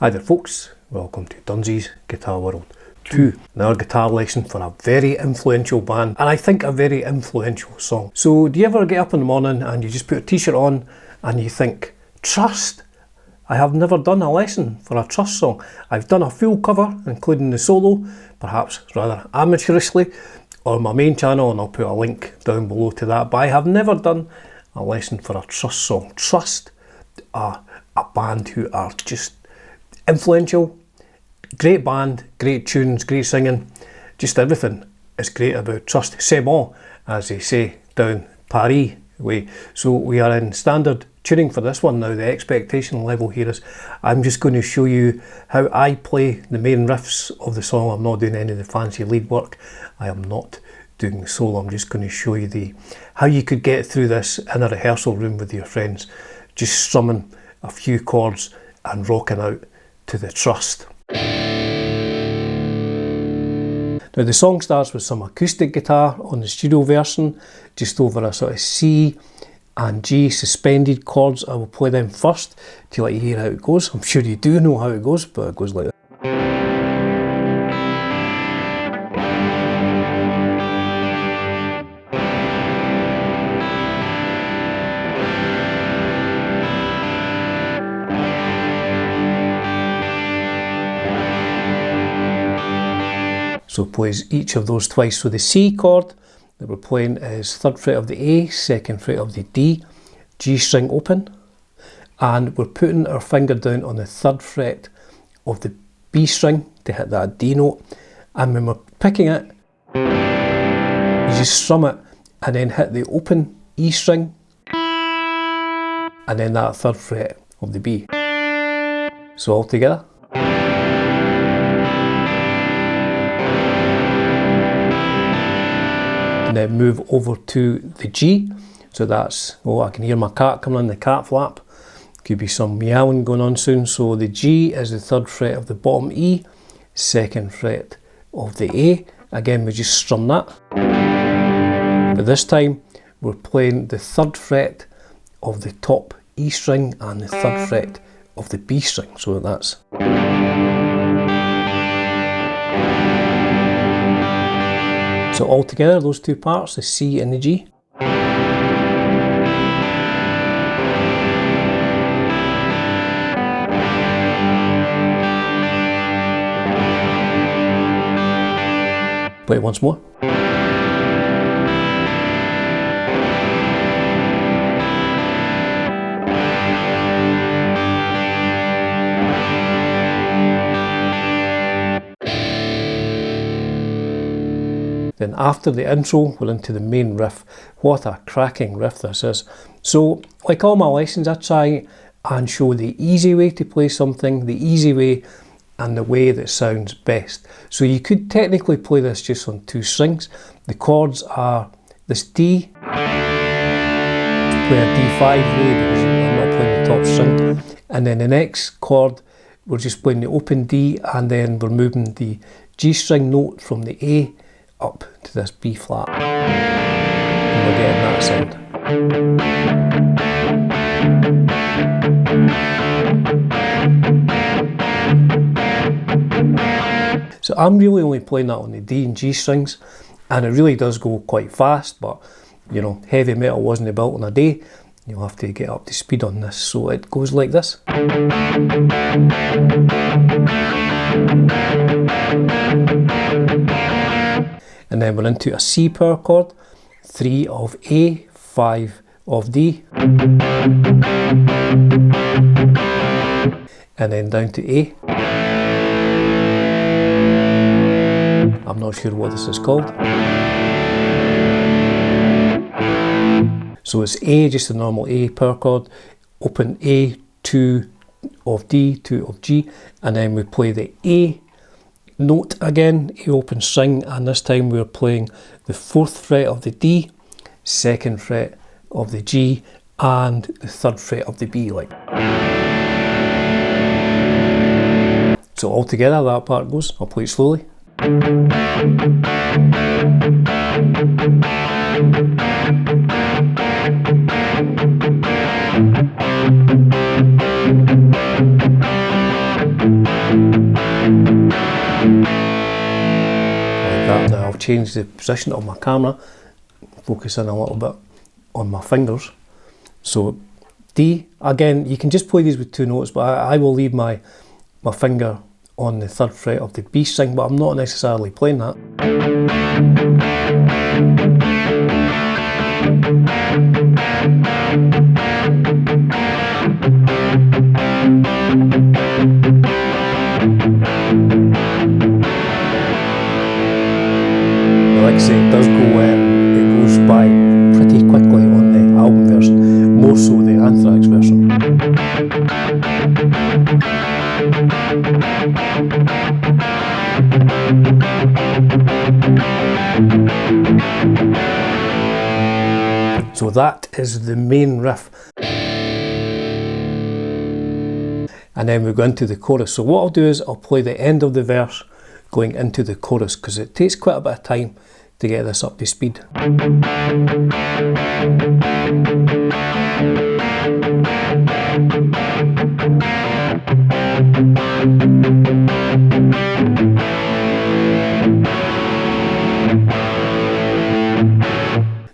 Hi there folks, welcome to Dunsy's Guitar World 2. Another guitar lesson for a very influential band, and I think a very influential song. So do you ever get up in the morning and you just put a t-shirt on and you think, Trust? I have never done a lesson for a Trust song. I've done a full cover, including the solo, perhaps rather amateurishly, on my main channel, and I'll put a link down below to that, but I have never done a lesson for a Trust song. Trust are a band who are just influential, great band, great tunes, great singing, just everything is great about Trust. C'est bon, as they say down Paris way. So we are in standard tuning for this one now. The expectation level here is I'm just going to show you how I play the main riffs of the song. I'm not doing any of the fancy lead work. I am not doing the solo. I'm just going to show you how you could get through this in a rehearsal room with your friends, just strumming a few chords and rocking out to the Trust. Now the song starts with some acoustic guitar on the studio version, just over a sort of C and G suspended chords. I will play them first to let you hear how it goes. I'm sure you do know how it goes, but it goes like that. So it plays each of those twice. So the C chord that we're playing is 3rd fret of the A, 2nd fret of the D, G string open, and we're putting our finger down on the 3rd fret of the B string to hit that D note, and when we're picking it, you just strum it and then hit the open E string and then that 3rd fret of the B. So all together. And then move over to the G. So that's, oh, I can hear my cat coming in the cat flap. Could be some meowing going on soon. So the G is the 3rd fret of the bottom E, 2nd fret of the A. Again, we just strum that. But this time we're playing the 3rd fret of the top E string and the 3rd fret of the B string. So that's. So all together, those two parts, the C and the G. Play it once more. Then after the intro, we're into the main riff. What a cracking riff this is. So, like all my lessons, I try and show the easy way to play something, the easy way and the way that sounds best. So you could technically play this just on 2 strings. The chords are this D, play a D5 really because I'm not playing the top string. And then the next chord, we're just playing the open D, and then we're moving the G string note from the A up to this B flat, and we're getting that sound. So I'm really only playing that on the D and G strings, and it really does go quite fast, but you know, heavy metal wasn't built in a day. You'll have to get up to speed on this. So it goes like this. And then we're into a C power chord, 3 of A, 5 of D, and then down to A. I'm not sure what this is called. So it's A, just a normal A power chord, open A, 2 of D, 2 of G, and then we play the A note again, A open string, and this time we're playing the 4th fret of the D, 2nd fret of the G, and the 3rd fret of the B. Like. So all together that part goes. I'll play it slowly. That. Now I'll change the position of my camera, focus in a little bit on my fingers. So D, again, you can just play these with 2 notes, but I will leave my finger on the 3rd fret of the B string, but I'm not necessarily playing that. Like I say, it does go, it goes by pretty quickly on the album version, more so the Anthrax version. So that is the main riff. And then we go into the chorus. So what I'll do is I'll play the end of the verse going into the chorus, because it takes quite a bit of time to get this up to speed.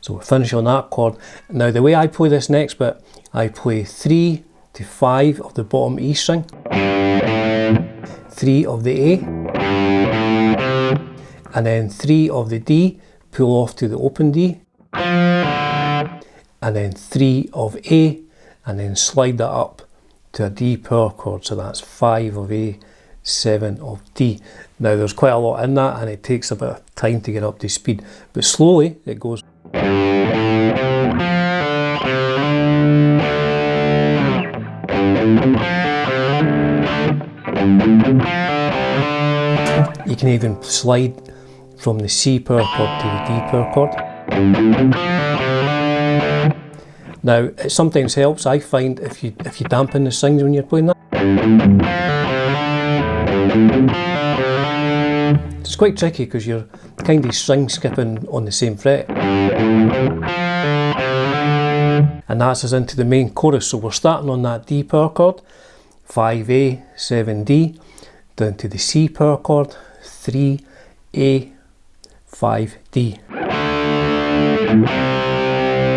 So we finish on that chord. Now the way I play this next bit, I play 3 to 5 of the bottom E string, 3 of the A, and then 3 of the D, pull off to the open D, and then 3 of A, and then slide that up to a D power chord. So that's 5 of A, 7 of D. Now there's quite a lot in that, and it takes a bit of time to get up to speed, but slowly it goes. You can even slide from the C power chord to the D power chord. Now it sometimes helps, I find, if you dampen the strings when you're playing that. It's quite tricky because you're kind of string skipping on the same fret. And that's us into the main chorus. So we're starting on that D power chord, 5A, 7D, down to the C power chord, 3A, 5D.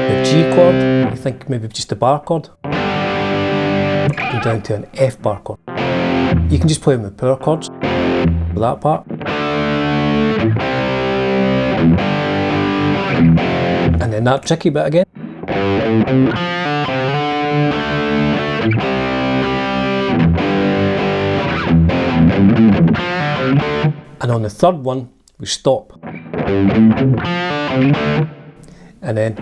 The G chord, I think maybe just a bar chord, and down to an F bar chord. You can just play them with power chords for that part. And then that tricky bit again. And on the 3rd one, we stop. And then.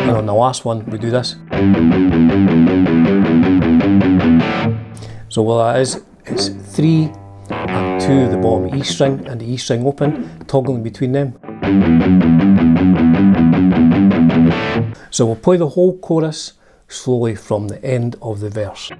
And on the last one, we do this. So what that is, it's 3 and 2 the bottom E string and the E string open, toggling between them. So we'll play the whole chorus slowly from the end of the verse.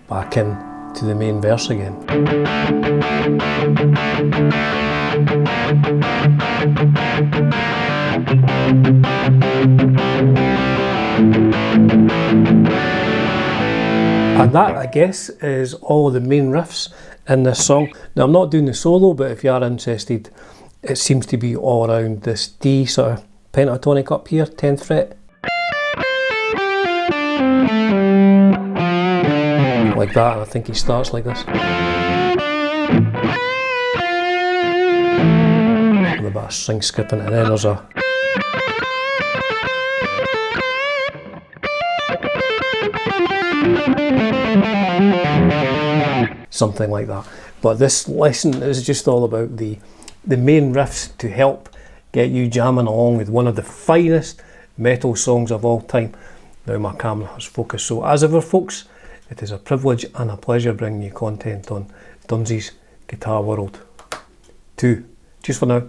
Back in to the main verse again. And that, I guess, is all of the main riffs in this song. Now I'm not doing the solo, but if you are interested, it seems to be all around this D sort of pentatonic up here, 10th fret. Like that, and I think he starts like this. With a bit of string skipping, and then there's a something like that. But this lesson is just all about the main riffs to help get you jamming along with one of the finest metal songs of all time. Now my camera has focused. So as ever folks, it is a privilege and a pleasure bringing you content on Dunsy's Guitar World 2. Cheers for now.